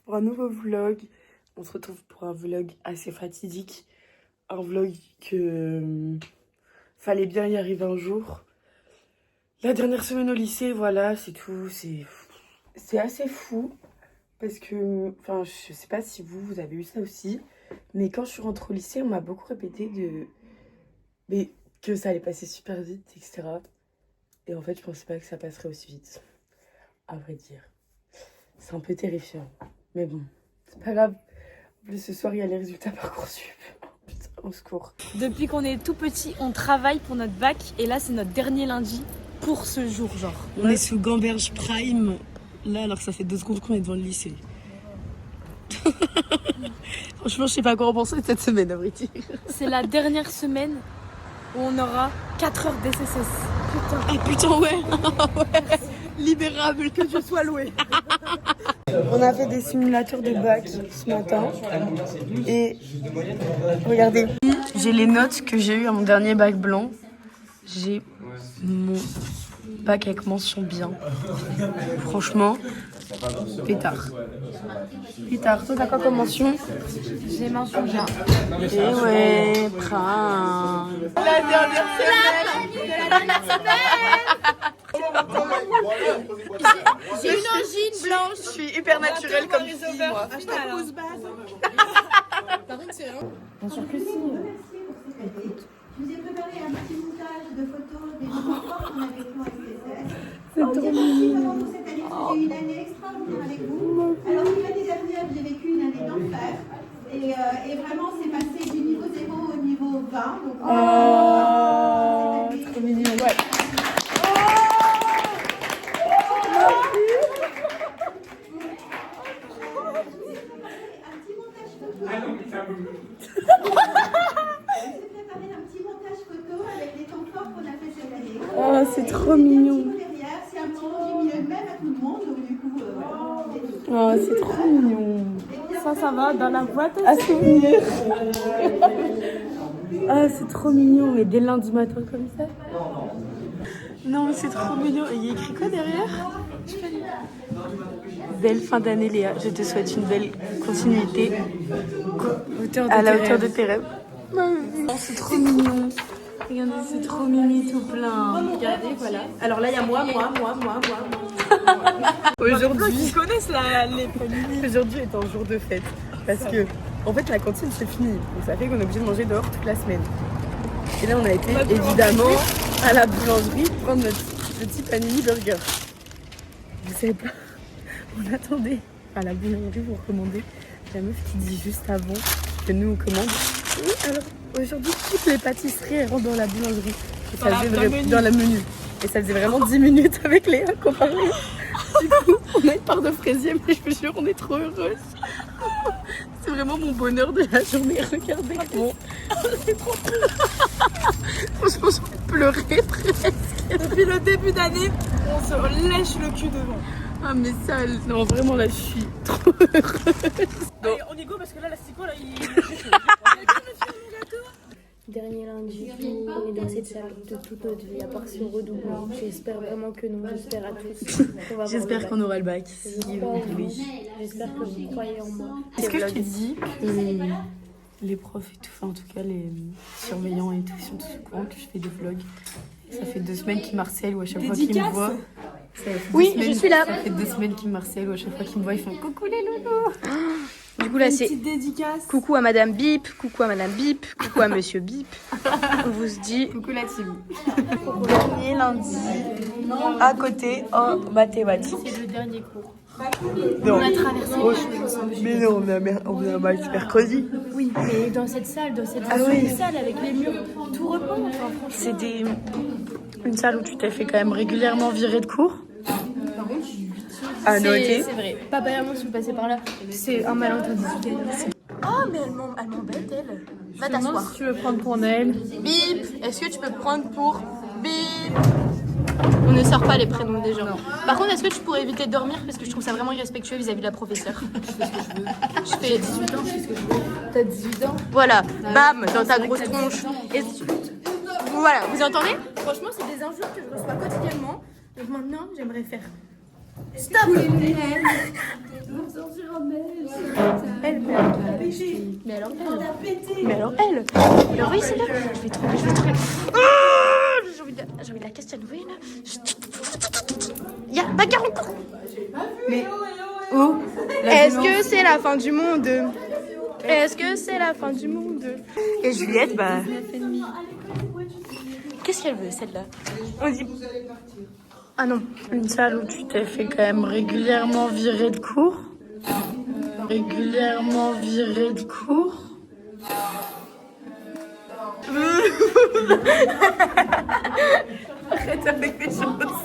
pour un nouveau vlog. On se retrouve pour un vlog assez fatidique. Un vlog que fallait bien y arriver un jour. La dernière semaine au lycée, voilà, c'est tout. C'est assez fou. Parce que, enfin, je sais pas si vous avez eu ça aussi. Mais quand je suis rentrée au lycée, on m'a beaucoup répété mais que ça allait passer super vite, etc. Et en fait, je pensais pas que ça passerait aussi vite. À vrai dire. C'est un peu terrifiant. Mais bon, c'est pas grave. En plus, ce soir, il y a les résultats Parcoursup. Putain, au secours. Depuis qu'on est tout petit, on travaille pour notre bac. Et là, c'est notre dernier lundi pour ce jour, genre. On est sous Gamberge Prime. Là, alors que ça fait 2 secondes qu'on est devant le lycée. Franchement, je sais pas quoi en penser de cette semaine, à vrai dire. C'est la dernière semaine où on aura 4 heures d'SSS. Putain. Ah putain, ouais. Ouais. Libérable. Que je sois louée. On a fait des simulateurs de bac ce matin. Et regardez, j'ai les notes que j'ai eues à mon dernier bac blanc. J'ai mon bac avec mention bien. Franchement, pétard. Pétard, toi t'as quoi comme mention? J'ai mention bien. Et ouais, prince. La dernière J'ai une angine blanche. Je suis hyper naturelle comme fille, moi. Bien sûr que si. Je vous ai préparé un petit montage de photos des rencontres qu'on a vécues avec CCS. C'est trop mignon. Pour cette année, c'était une année extraordinaire avec vous. Alors que l'année dernière, j'ai vécu une année d'enfer. Et vraiment, c'est passé du niveau 0 au niveau 20. Donc, trop mignon. Ouais. un petit montage photo. Préparé un petit montage photo avec les temps forts qu'on a fait cette année. Oh, c'est trop mignon. Derrière, c'est un petit mot que j'ai mis même à tout le monde, donc du coup, Oh, c'est trop mignon. Ça va dans la boîte aussi. À souvenir. Ah, c'est trop mignon, mais dès lundi matin comme ça. Non, mais c'est trop mignon. Et il y a écrit quoi derrière? Belle fin d'année, Léa. Je te souhaite une belle continuité à la hauteur de tes rêves. Oh, c'est trop mignon. Regardez, c'est trop mimi tout plein. Regardez, voilà. Alors là, il y a moi. Aujourd'hui, Ils connaissent les aujourd'hui est un jour de fête. Parce que, en fait, la cantine, c'est fini. Donc ça fait qu'on est obligé de manger dehors toute la semaine. Et là, on a été évidemment à la boulangerie prendre notre petit panini burger. Vous savez pas, on attendait à la boulangerie pour commander. La meuf qui dit juste avant que nous on commande. Oui, alors aujourd'hui, toutes les pâtisseries elles rentrent dans la boulangerie. Et ça faisait dans la menu. Et ça faisait vraiment 10 minutes avec Léa qu'on parlait. Du coup, on a une part de fraisier, mais je vous jure, on est trop heureuse. C'est vraiment mon bonheur de la journée. Regardez comment. C'est trop cool. Franchement, j'ai envie de pleurer presque. Depuis le début d'année, on se lèche le cul devant. Ah, mais ça, non, vraiment là, je suis trop heureuse. Allez, on y go parce que là, l'astico, là, il Dernier lundi, on est dans cette salle de toute notre vie, à part si on redouble. J'espère vraiment que non, j'espère à tous. J'espère qu'on aura le bac. J'espère que vous croyez en moi. Est-ce que tu dis que les profs et tout, enfin en tout cas les surveillants et tout, ils sont tous au courant que je fais des vlogs? Ça fait 2 semaines qu'ils m'harcèlent ou à chaque fois qu'ils me voient. Oui, je suis là. Ça fait 2 semaines qu'ils m'harcèlent ou à chaque fois qu'ils me voient, ils font coucou les loulous. Du coup là c'est petite dédicace. coucou à Madame Bip, coucou à Madame Bip, coucou à Monsieur Bip. On vous dit Coucou la team. Dernier lundi, à côté en mathématiques. C'est le dernier cours. Non. On a traversé les choses ensemble. Mais non, on a mercredi. Oui, mais dans cette salle, salle avec les murs, tout repos. Enfin, franchement. C'est une salle où tu t'es fait quand même régulièrement virer de cours. À noter. C'est vrai. Papa et maman, si vous passez par là, c'est un malentendu. oh mais elle m'embête elle. Va Je me demande t'asseoir. si tu veux prendre pour Noël. Bip, est-ce que tu peux prendre pour Bip? On ne sort pas les prénoms des gens. Par contre, est-ce que tu pourrais éviter de dormir parce que je trouve ça vraiment irrespectueux vis-à-vis de la professeure. Je fais 18 ans, je fais ce que je veux. T'as 18 ans. Voilà, bam, dans ta grosse tronche. Et voilà, vous entendez? Franchement, c'est des injures que je reçois quotidiennement. Donc maintenant, j'aimerais faire. Stop. Mais alors elle. Mais alors elle. Alors oui, c'est là. Je vais trouver. J'ai envie de la castinouiller là. Y'a bagarre en cours. Mais où? Est-ce que c'est la fin du monde? Est-ce que c'est la fin du monde? Et Juliette, bah. Qu'est-ce qu'elle veut celle-là? On dit. Ah non. Une salle où tu t'es fait quand même régulièrement virer de cours. Régulièrement virer de cours. Arrête avec les chaussures.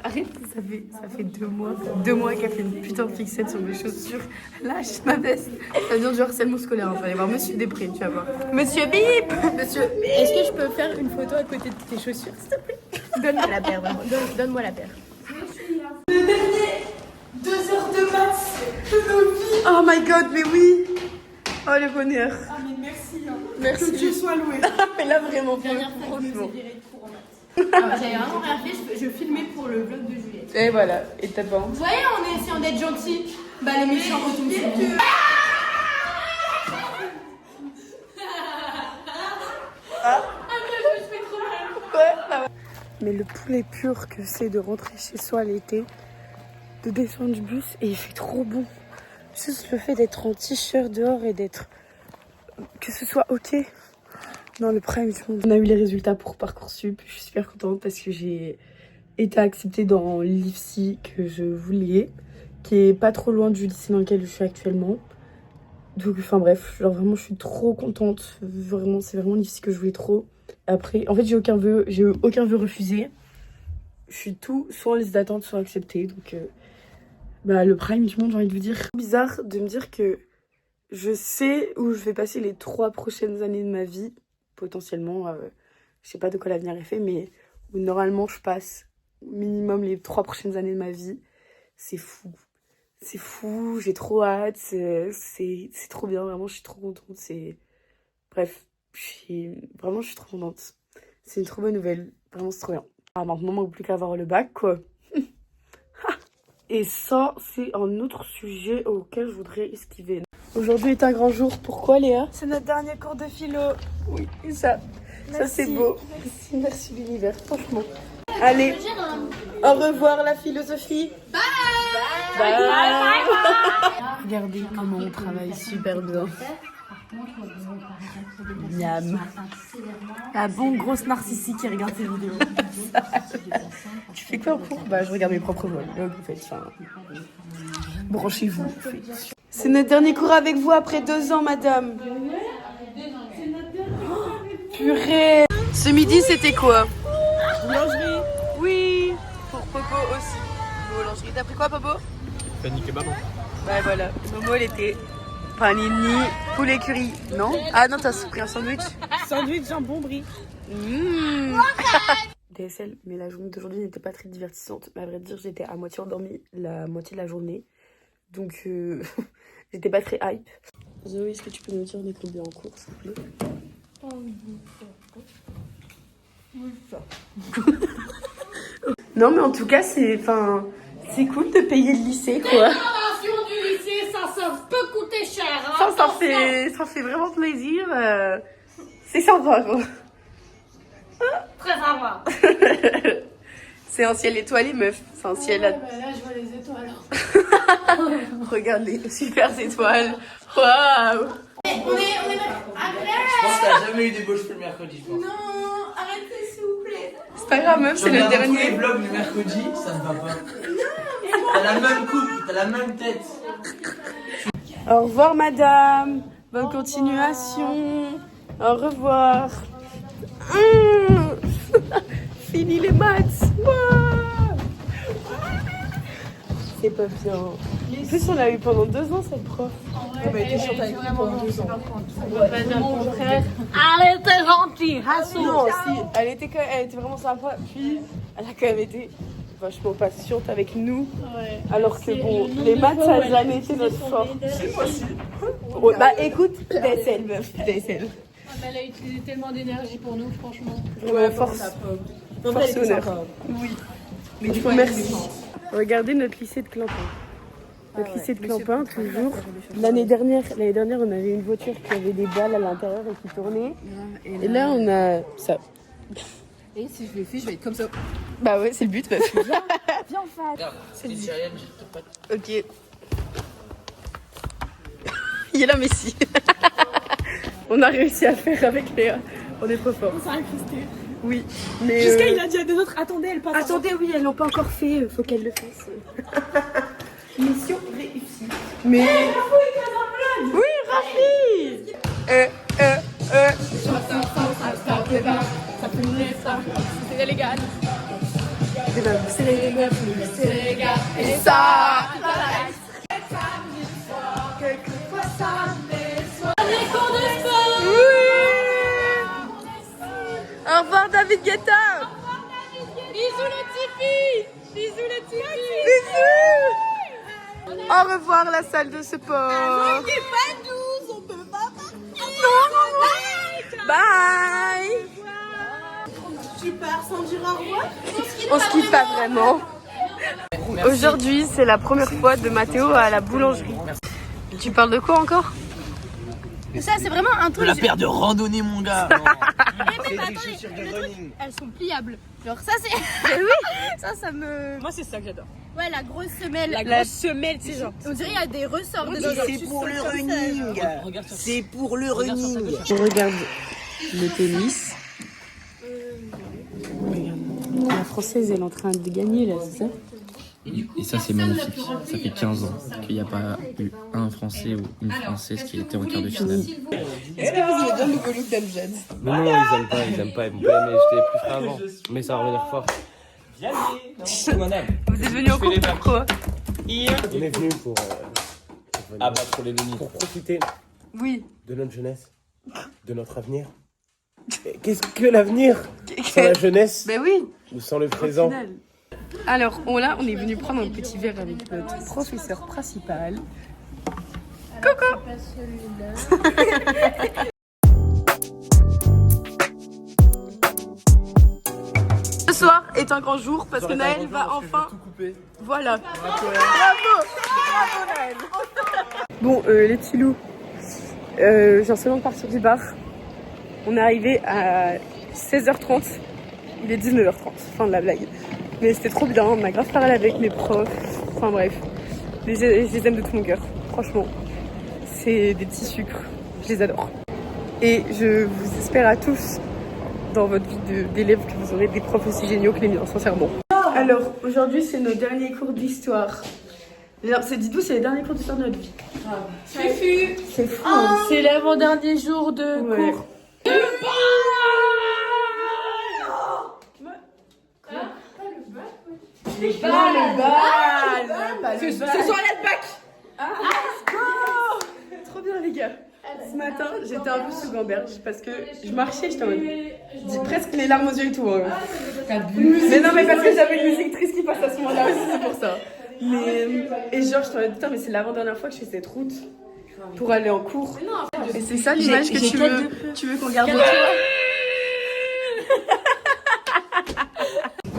Arrête, ça fait 2 mois qu'elle fait une putain de fixette sur mes chaussures. Lâche ma veste. Ça vient du harcèlement scolaire. Il va aller voir Monsieur Després, tu vas voir. Monsieur Bip. Monsieur Bip. Est-ce que je peux faire une photo à côté de tes chaussures, s'il te plaît? Donne-moi la paire, vraiment. Donne-moi la paire. Le dernier 2 heures de maths de nos vies. Oh my god, mais oui. Oh le bonheur. Ah mais merci. Merci. Que Dieu soit loué. Mais là vraiment, franchement. J'avais vraiment rien fait, je filmais pour le vlog de Juliette. Et voilà, et t'as pas. Vous voyez, on est essayant d'être gentils. Bah les méchants retombent sur nous. Mais le poulet pur que c'est de rentrer chez soi l'été, de descendre du bus et il fait trop bon. Juste le fait d'être en t-shirt dehors et d'être... que ce soit ok. Dans le prime, on a eu les résultats pour Parcoursup. Je suis super contente parce que j'ai été acceptée dans l'IFSI que je voulais, qui est pas trop loin du lycée dans lequel je suis actuellement. Donc, enfin bref, genre vraiment, je suis trop contente. Vraiment, c'est vraiment l'IFSI que je voulais trop. Après, en fait, j'ai eu aucun vœu refusé. Je suis tout, soit en liste d'attente, soit acceptée. Donc, bah, le prime du monde, j'ai envie de vous dire. C'est bizarre de me dire que je sais où je vais passer les 3 prochaines années de ma vie. Potentiellement, je sais pas de quoi l'avenir est fait, mais où normalement je passe minimum les 3 prochaines années de ma vie. C'est fou. C'est fou, j'ai trop hâte, c'est trop bien, vraiment, je suis trop contente. Bref, je suis trop contente. C'est une trop bonne nouvelle, vraiment, c'est trop bien. Ah, maintenant, il ne manque plus qu'à avoir le bac, quoi. Et ça, c'est un autre sujet auquel je voudrais esquiver. Aujourd'hui est un grand jour. Pourquoi, Léa? C'est notre dernier cours de philo. Oui, ça c'est beau. Merci l'univers, franchement. Allez, au revoir la philosophie. Bye. Regardez comment on travaille super bien. Miam. La bonne grosse narcissique qui regarde ces vidéos. Tu fais quoi en cours? Bah, je regarde mes propres vols. Donc, en fait, branchez-vous. C'est notre dernier cours avec vous après 2 ans, madame. Purée. Ce midi, c'était quoi? Boulangerie. Oui. Pour Popo aussi. Boulangerie. T'as pris quoi, Popo? Panique et maman. Ouais, voilà. Momo, elle était panini, poulet curry. Non? Ah non, t'as pris un sandwich? Sandwich jambon brie. DSL, mais la journée d'aujourd'hui n'était pas très divertissante. Mais à vrai dire, j'étais à moitié endormie la moitié de la journée. Donc, j'étais pas très hype. Zoé, est-ce que tu peux nous dire on est combien en cours, s'il te plaît? Non, mais en tout cas, c'est cool de payer le lycée, quoi. Du lycée, ça peut coûter cher. Hein, ça fait vraiment plaisir. C'est sympa, quoi. Très sympa. C'est un ciel étoilé, meuf. C'est un ciel... Là, je vois les étoiles. Regarde les super étoiles. Waouh. On est Je pense que t'as jamais eu des beaux cheveux le mercredi, je pense. Non, arrêtez s'il vous plaît. C'est pas grave, meuf, c'est le Tous les dernier. vlogs du mercredi, ça ne va pas. T'as la même coupe, t'as la même tête. Au revoir, madame. Bonne continuation. Au revoir. Fini les maths. Wow. C'est pas bien. En plus, on l'a eu pendant 2 ans, cette prof. Elle m'a été chiante avec nous pendant 2 ans. On va pas dire le contraire. Allez, t'es gentil, Hassou. Non, si, elle était vraiment sympa. Puis, elle a quand même été vachement patiente avec nous. Ouais. Alors que bon, les maths, ça n'a jamais été notre fort. C'est possible. Bah écoute, DSL, meuf, DSL. Elle a utilisé tellement d'énergie pour nous, franchement. Ouais, force honneur. Oui. Mais du coup, merci. Regardez notre lycée de Clampin. Notre lycée de Clampin, toujours. L'année dernière, on avait une voiture qui avait des balles à l'intérieur et qui tournait. Et là, on a ça. Et si je le fais, je vais être comme ça. Bah ouais, c'est le but. Viens Viens, en fait. C'est le challenge. Ok. Il est là, Messi. On a réussi à faire avec Léa. On est trop fort. On s'est incrusté. Oui, mais. Jusqu'à il a dit à deux autres, attendez, elle passe. Attendez, oui, elles l'ont pas encore fait. Faut qu'elles le fassent. Mission réussie. Mais. Oui, Rafi. C'est légal. C'est légal. Et ça. Au revoir, David Guetta. Bisous le Tipeee. Bisous le Tipeee. Bisous. Au revoir, la salle de sport. Bye. Tu pars sans dire au revoir? On se quitte pas vraiment. Aujourd'hui, c'est la première fois de Mathéo à la boulangerie. Tu parles de quoi encore? Ça, c'est vraiment un De truc. la paire de randonnée, mon gars. C'est des chaussures de running. Elles sont pliables. Genre, ça, c'est. ça me. Moi, c'est ça que j'adore. Ouais, la grosse semelle. La grosse semelle, c'est genre. On dirait qu'il y a des ressorts dedans. genre, C'est tu pour sautes le comme ça, genre. running. C'est pour le running. On regarde le tennis. Regarde. La française, elle est en train de gagner là, c'est ça? Et ça, c'est magnifique. Ça fait 15 ans qu'il n'y a pas eu un Français ou une Française qui était en quart de finale. Est-ce que vous aimez bien le nouveau look d'Amjad? Non, ils aiment pas, ils vont pas aimer. J'étais plus frais avant, mais ça va revenir fort. Vous êtes venu en cours pourquoi? On est venu pour Pour les demi. pour profiter Oui. de notre jeunesse, de notre avenir. Et qu'est-ce que l'avenir sans la jeunesse Ben oui. ou sans le présent? Alors, on est venu prendre un petit verre avec notre professeur principal. Coucou. Ce soir est un grand jour parce que Naël va enfin. Voilà. Bravo. Bravo Naël. Bon, les petits loups. J'en suis de partir du bar. On est arrivé à 16h30. Il est 19h30. Fin de la blague. Mais c'était trop bien. On a grave parlé avec mes profs. Enfin bref. Je les aime de tout mon cœur. Franchement. C'est des petits sucres. Je les adore. Et je vous espère à tous dans votre vie d'élève que vous aurez des profs aussi géniaux que les miens, sincèrement. Alors, aujourd'hui, c'est nos derniers cours d'histoire. Dites-vous, c'est les derniers cours d'histoire de notre vie. C'est fou. Hein. C'est l'avant-dernier jour de Ouais. cours. Le bal. Ce soir, le bac. Trop bien, les gars. Ce matin, j'étais un peu sous gamberge parce que je marchais, j'étais en mode. J'ai presque les larmes aux yeux et tout. Hein. Mais non, mais parce que j'avais une musique triste qui passe à ce moment-là aussi, c'est pour ça. Et genre, je t'en mode, putain, mais c'est l'avant-dernière fois que je fais cette route pour aller en cours. Et c'est ça l'image que tu veux qu'on garde de toi.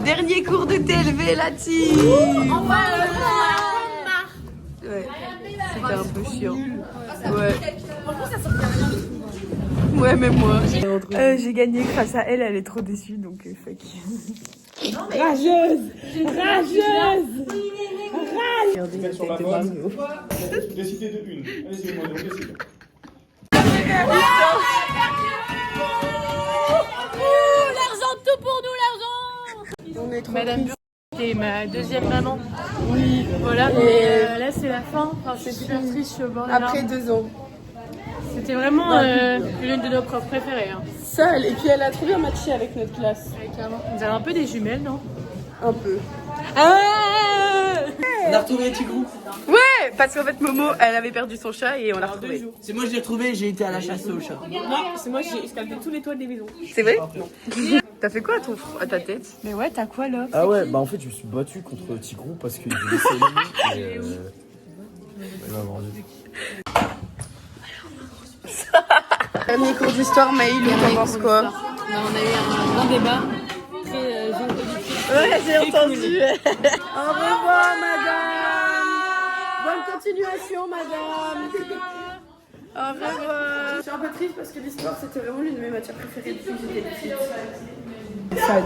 Dernier cours de TLV, la team. Ouais, c'était un peu chiant. Ouais. Ouais, même moi. J'ai gagné grâce à elle, elle est trop déçue, donc fuck. Rageuse. Regardez la tête de Mario. Décidez de une. Allez-y, moi, donc décide. L'argent, tout pour nous, l'argent. On est trop Madame tristes. C'était ma deuxième maman. Oui. Voilà. Et là, c'est la fin. Enfin, c'est super triste, je suis au bord des Après larmes. 2 ans. C'était vraiment l'une de nos profs préférées. Hein. Seule. Et puis elle a trop bien matché avec notre classe. Ouais, clairement. Vous avez un peu des jumelles, non? Un peu. On a retrouvé Tigrou. Ouais, parce qu'en fait Momo, elle avait perdu son chat et on l'a retrouvé. C'est moi, je l'ai retrouvé, j'ai été à la chasse au chat. Non, c'est moi, j'ai escaladé tous les toits des maisons. C'est vrai? Non. T'as fait quoi à ta tête? Mais ouais, t'as quoi là? Ah ouais, bah en fait je me suis battu contre Tigrou parce qu'il voulait s'éliminer et il m'a mordu. Dernier cours d'histoire, Maïl, t'en penses quoi? On a eu un grand débat. Très géopolitique. Ouais, j'ai entendu. Au revoir, madame. Bonne continuation, madame. Au revoir. Je suis un peu triste parce que l'histoire, c'était vraiment l'une de mes matières préférées depuis que j'étais petite. Sad.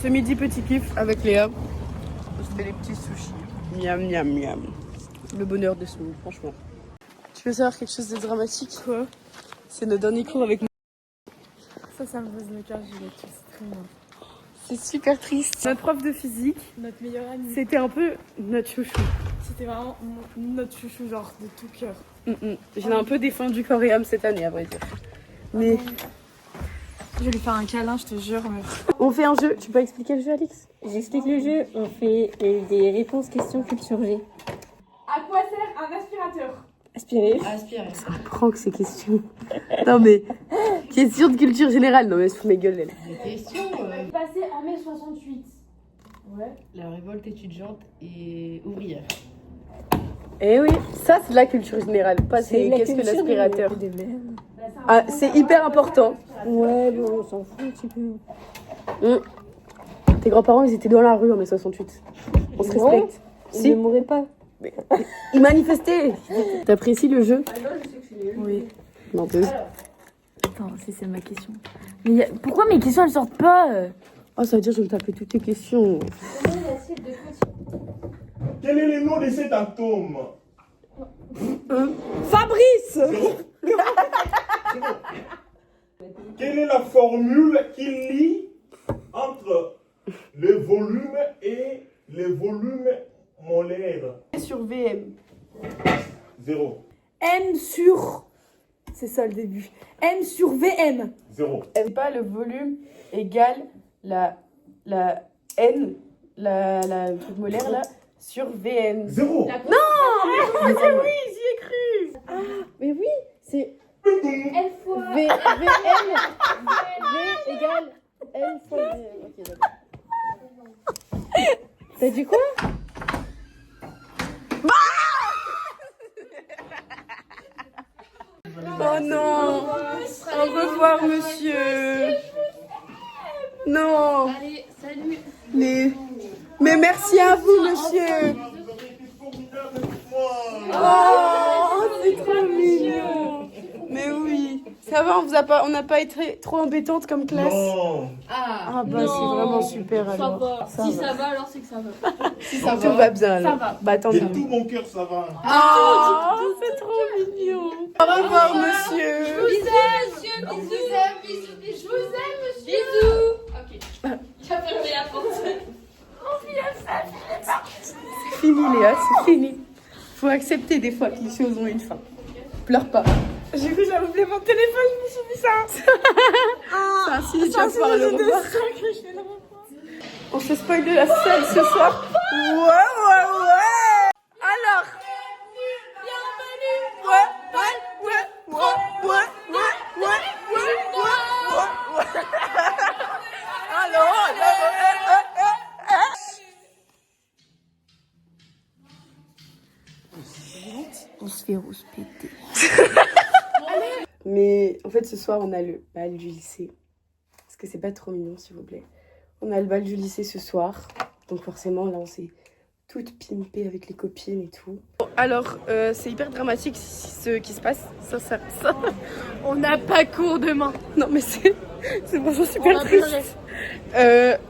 Ce midi, petit kiff avec Léa. On se fait des petits sushis. Miam, miam, miam. Le bonheur de ce monde, franchement. Tu veux savoir quelque chose de dramatique? Quoi? C'est notre dernier cours avec moi. Ça me pose le cœur, Juliette, c'est très bien. C'est super triste. Notre prof de physique, Notre meilleure amie. c'était un peu notre chouchou. C'était vraiment notre chouchou, genre de tout cœur. Je l'ai un peu défendu corps et âme cette année, à vrai dire. Mais Je vais lui faire un câlin, je te jure. Mais... on fait un jeu. Tu peux expliquer le jeu, Alix? J'explique le jeu, on fait des réponses questions culture G. À quoi sert un aspirateur? Aspirer. Prends que ces questions. Non mais, question de culture générale. Non mais je fous mes gueules, elle. Question Passé en mai 68. Ouais. La révolte étudiante et ouvrière. Eh oui, ça c'est de la culture générale. Pas c'est qu'est-ce que l'aspirateur. Ah, c'est hyper important. Ouais, bon, on s'en fout un petit peu. Tes grands-parents, ils étaient dans la rue en mai 68. On se respecte. Ils ne mourraient pas. Ils manifestaient. T'apprécies le jeu? Oui. Menteuse. Attends, c'est ma question. Mais pourquoi mes questions elles sortent pas? Oh, ça veut dire que je vais me taper toutes tes questions. Quel est le nom de cet atome? Fabrice! Quelle est la formule qui lie entre le volume et le volume molaire? Sur VM. 0. M sur... C'est ça le début. M sur VM. 0. C'est pas le volume égale la N, la truc molaire là, sur VN. 0. Non! Mais oui, j'y ai cru! Ah, mais oui, c'est N fois... V égale N fois V. Ok, d'accord. T'as dit quoi? Oh non! Au revoir, monsieur! Non! Allez, salut. Mais merci à vous, monsieur! Oh, c'est trop mignon! Mais oui! Ça va, on n'a pas été trop embêtante comme classe? Non. Ah bah c'est vraiment super alors. Si ça va, alors c'est que ça va. Si ça va. Tout va bien alors. Ça va. Bah tant De mieux. tout mon cœur, ça va. Oh, c'est trop mignon. Au revoir, monsieur. Je vous aime, monsieur. Bisous. Je vous aime, monsieur. Bisous. Ok. J'ai fermé la porte. C'est fini, Léa, c'est fini. Faut accepter des fois que les choses ont une fin. Pleure pas. J'ai vu, j'avais oublié mon téléphone, je me suis dit ça. C'est un signe tu vas pouvoir le revoir. On se spoil de la salle ce soir. Ouais. Alors. On se fait rouspéter. Mais en fait, ce soir, on a le bal du lycée. Est-ce que c'est pas trop mignon, s'il vous plaît? On a le bal du lycée ce soir. Donc forcément, là, on s'est toutes pimpées avec les copines et tout. Alors, c'est hyper dramatique ce qui se passe. Ça. On n'a pas cours demain. Non, mais c'est franchement super triste.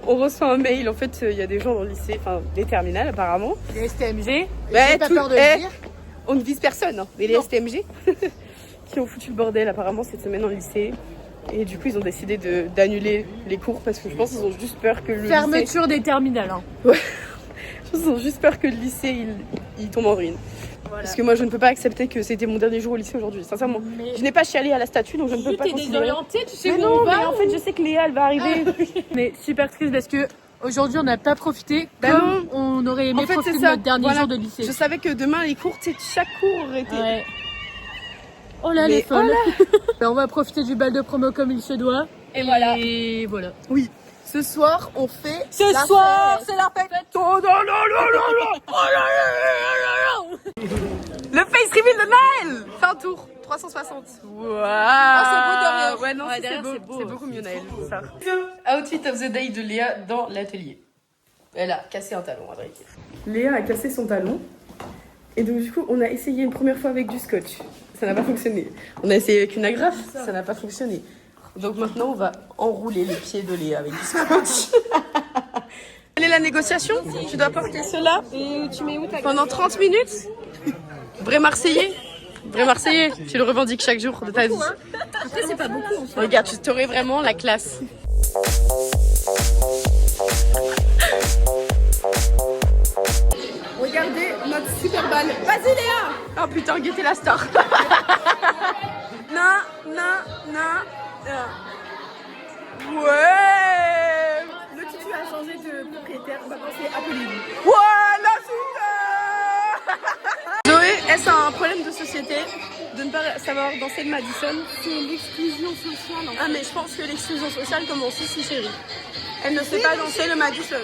On reçoit un mail. En fait, il y a des gens dans le lycée, enfin, des terminales apparemment. Les STMG. Ouais, J'ai pas peur de le dire. On ne vise personne, hein, mais les STMG qui ont foutu le bordel apparemment cette semaine dans le lycée. Et du coup, ils ont décidé d'annuler les cours parce que je pense qu'ils ont juste peur que le Fermeture des terminales. Hein. Ouais. Je pense qu'ils ont juste peur que le lycée il tombe en ruine. Voilà. Parce que moi, je ne peux pas accepter que c'était mon dernier jour au lycée aujourd'hui. Sincèrement, je n'ai pas chialé à la statue, donc je ne peux pas considérer. Désorientée, tu sais mais où non, on va. mais en fait, je sais que Léa, elle va arriver. Mais super triste parce que aujourd'hui, on n'a pas profité Ben comme on aurait aimé en fait, profiter c'est de ça. notre dernier Voilà. jour de lycée. Je savais que demain, les cours, chaque cours aurait été. Ouais. Oh là, Mais les folles. oh Ben, on va profiter du bal de promo comme il se doit. Et voilà. Oui. Ce soir, on fait. C'est la fête. Oh, non. Le face reveal de Naël. Fin tour. 360. Waouh. derrière. Ouais, non, Ouais, c'est derrière, beau. c'est beau. C'est beaucoup mieux, Naël. Ça. Outfit of the day de Léa dans l'atelier. Elle a cassé un talon, à vrai dire. Léa a cassé son talon. Et donc, du coup, on a essayé une première fois avec du scotch. Ça n'a pas fonctionné. On a essayé avec une agrafe. Ça n'a pas fonctionné. Donc maintenant, on va enrouler les pieds de Léa avec du scotch. Quelle est la négociation? Tu dois porter cela pendant 30 minutes. Vrai Marseillais? Vrai Marseillais, tu le revendiques chaque jour de ta vie. Après, c'est pas beaucoup. En fait. Regarde, tu t'aurais vraiment la classe. Regardez notre super balle. Vas-y Léa. Oh putain, guettez la star. Non, non, non. Ouais. Le tutu a changé de propriétaire. Maintenant c'est Apolline. Voilà, super. Zoé, est-ce un problème de société de ne pas savoir danser le Madison? C'est l'exclusion sociale. Ah mais je pense que l'exclusion sociale commence ici, chérie. Elle ne sait pas danser le Madison.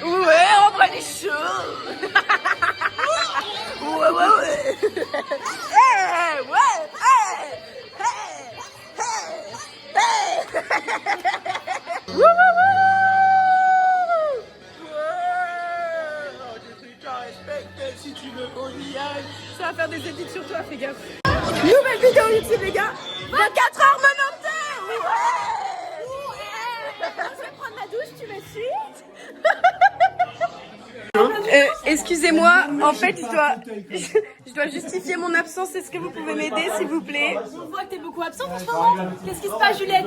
Ouais, on prend des choses. Ouais, ouais, ouais. Hey, ouais, hey, hey, hey, hey. Wouh, wouh, wouh. Ouais. Oh, des trucs à respecter si tu veux qu'on y aille. Ça va faire des études sur toi, fais gaffe. Nouvelle vidéo YouTube, les gars. 24 heures menantées. Ouais. Je vais prendre ma douche, tu me suis? Excusez-moi, en fait, je dois justifier mon absence. Est-ce que vous pouvez m'aider, s'il vous plaît? On voit que t'es beaucoup absente en ce moment. Qu'est-ce qui se passe, Juliette?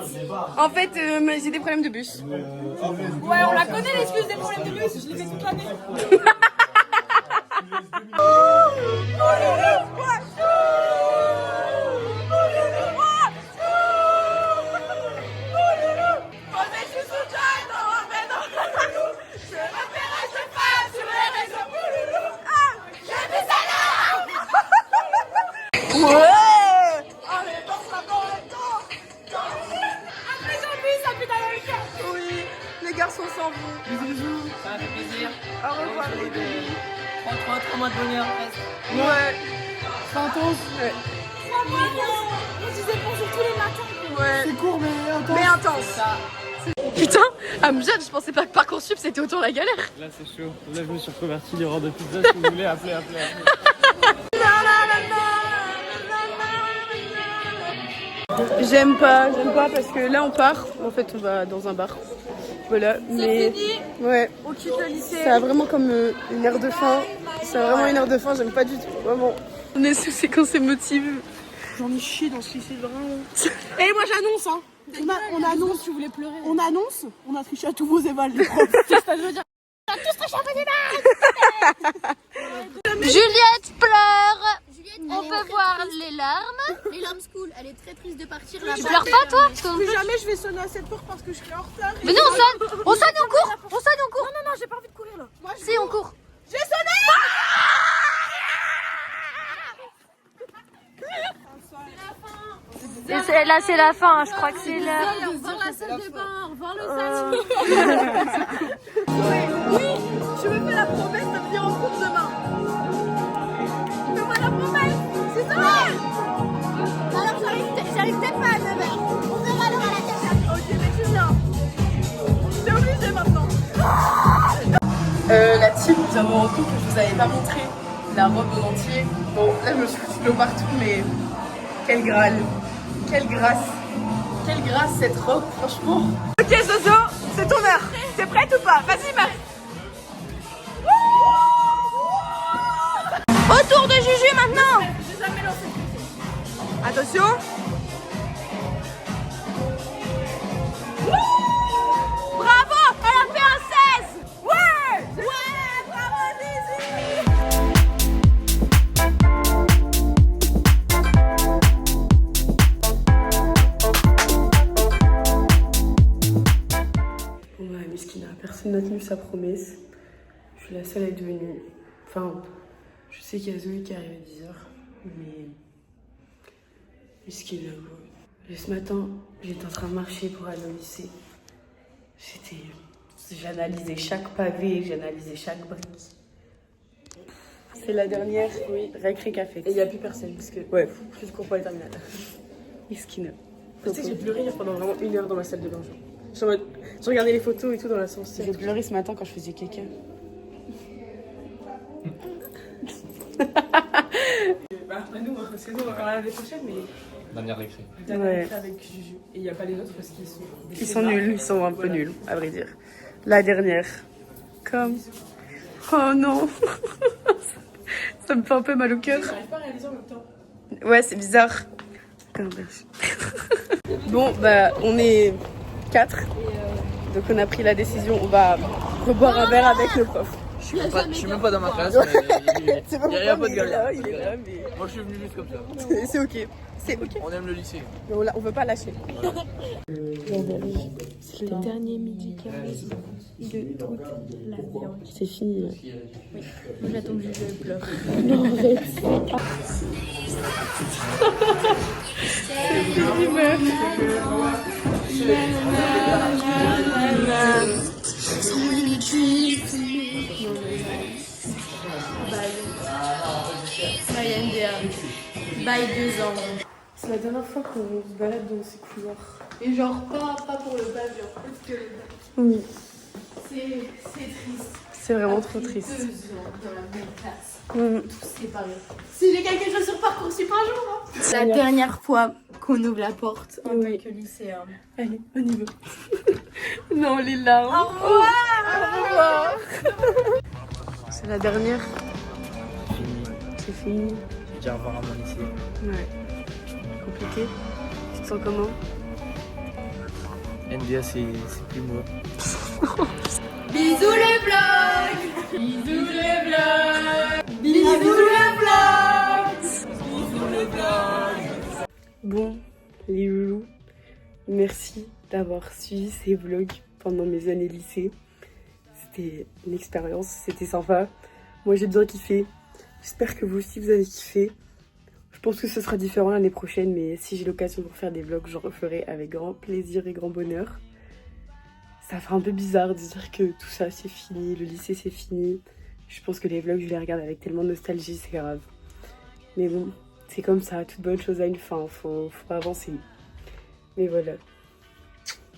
En fait, j'ai des problèmes de bus. Ouais, on la connaît l'excuse des problèmes de bus. Je l'ai fait toute l'année. Mois de bonheur presque. Ouais. Intense. Ouais. Je disais bonjour tous les matins. Ouais. C'est court mais intense. Mais intense. Putain, Amjad, je pensais pas que Parcoursup c'était autant la galère. Là c'est chaud. Là je me suis reconverti livreur de pizza si vous voulez, appelez. J'aime pas parce que là on part. En fait, on va dans un bar. Voilà, mais ouais. On quitte le lycée. Ça a vraiment comme une heure de faim. Ça a vraiment une heure de faim, j'aime pas du tout. Vraiment. Mais c'est quand c'est motivé. J'en ai chié dans ce lycée vraiment. Et moi j'annonce, hein. On annonce, Tu voulais pleurer. on annonce, on a triché à tous vos évals, les profs. C'est ça, je veux dire. T'as tous triché à vos Juliette pleure. On peut voir les larmes. Les larmes school, elle est très triste de partir là. Tu pleures pas toi? Plus jamais je vais sonner à cette porte parce que je serai en retard. Venez, on sonne en cours. On sonne en cours. Non, j'ai pas envie de courir là. Si, on court. J'ai sonné. Et là, c'est la fin. Je crois que c'est la. Au revoir la salle de bain, au revoir le salle. Oui, je me fais la promesse de venir en cours demain. Fais-moi la promesse, c'est ça. Alors j'arrive peut-être pas à 9h. On verra alors à la tête. Ok, mais tu viens. T'es obligé maintenant. La team, nous avons rendu compte que je vous avais pas montré la robe en entier. Bon, là je me suis foutu de l'eau partout, mais quel Graal. Quelle grâce. Quelle grâce cette robe, franchement. Ok Zozo, c'est ton heure. T'es prête ou pas? Vas-y Marie. Autour de Juju maintenant. J'ai jamais lancé. Attention. Bravo, elle a fait un 16. Ouais. Bravo Zizi. Bon bah Miskina, personne n'a tenu sa promesse. Je suis la seule à être venue. Enfin, je sais qu'il y a Zoé qui arrive à 10h, mais Miskina, et ce matin, j'étais en train de marcher pour aller au lycée. J'analysais chaque pavé, j'analysais chaque brique. C'est la dernière récré café. Et il n'y a plus personne parce que Ouais. je ne cours pas les terminales. Esquina. Tu sais que j'ai pleuré hier pendant vraiment 1 heure dans ma salle de bain. J'ai regardé les photos et tout dans l'ascenseur. J'ai pleuré ce matin quand je faisais caca. Nous, c'est nous, on va faire l'année prochaine, mais Dernière récré. Ouais. avec Juju. Et il n'y a pas les autres parce qu'ils sont. Ils sont nuls, ils sont un peu nuls, à vrai dire. La dernière. Comme. Oh non. Ça me fait un peu mal au cœur. J'arrive pas à réaliser en même temps. Ouais, c'est bizarre. Bon, bah, on est 4. Donc, on a pris la décision. On va reboire un verre avec le prof. Je suis même pas dans ma classe, mais C'est pas il n'y a pas de il est galère. là, il est là, mais Moi je suis venu juste comme ça. c'est ok. C'est ok. On aime le lycée. Mais on veut pas lâcher. C'est le dernier midi carré de toute la viande. C'est fini. Moi j'attends que je pleure. Bye NDA. Bye 2 ans. C'est la dernière fois qu'on se balade dans ces couloirs. Et genre pas pour le pavillon. Parce que Oui. c'est triste. C'est vraiment trop triste. 2 ans dans la même classe. Mm. Séparés. Si j'ai quelque chose sur Parcoursup un jour, hein. C'est la dernière fois qu'on ouvre la porte en tant que lycéen. Allez, on y va. Non, les larmes. Au revoir. C'est la dernière. Fini. C'est fini. Je dis au revoir à mon lycée. Ouais. Compliqué. Tu te sens comment? NDA, c'est plus moi. Bisous les vlogs. Bisous les vlogs. Bisous les vlogs. Bon, les loulous, merci d'avoir suivi ces vlogs pendant mes années lycée. C'était une expérience, c'était sympa. Moi j'ai bien kiffé. J'espère que vous aussi vous avez kiffé. Je pense que ce sera différent l'année prochaine, mais si j'ai l'occasion de refaire des vlogs, j'en referai avec grand plaisir et grand bonheur. Ça fait un peu bizarre de dire que tout ça c'est fini, le lycée c'est fini. Je pense que les vlogs je les regarde avec tellement de nostalgie, c'est grave. Mais bon, c'est comme ça, toute bonne chose a une fin, faut avancer. Mais voilà.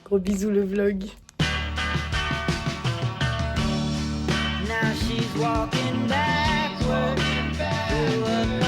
Gros bisous le vlog. Now she's walking backward through a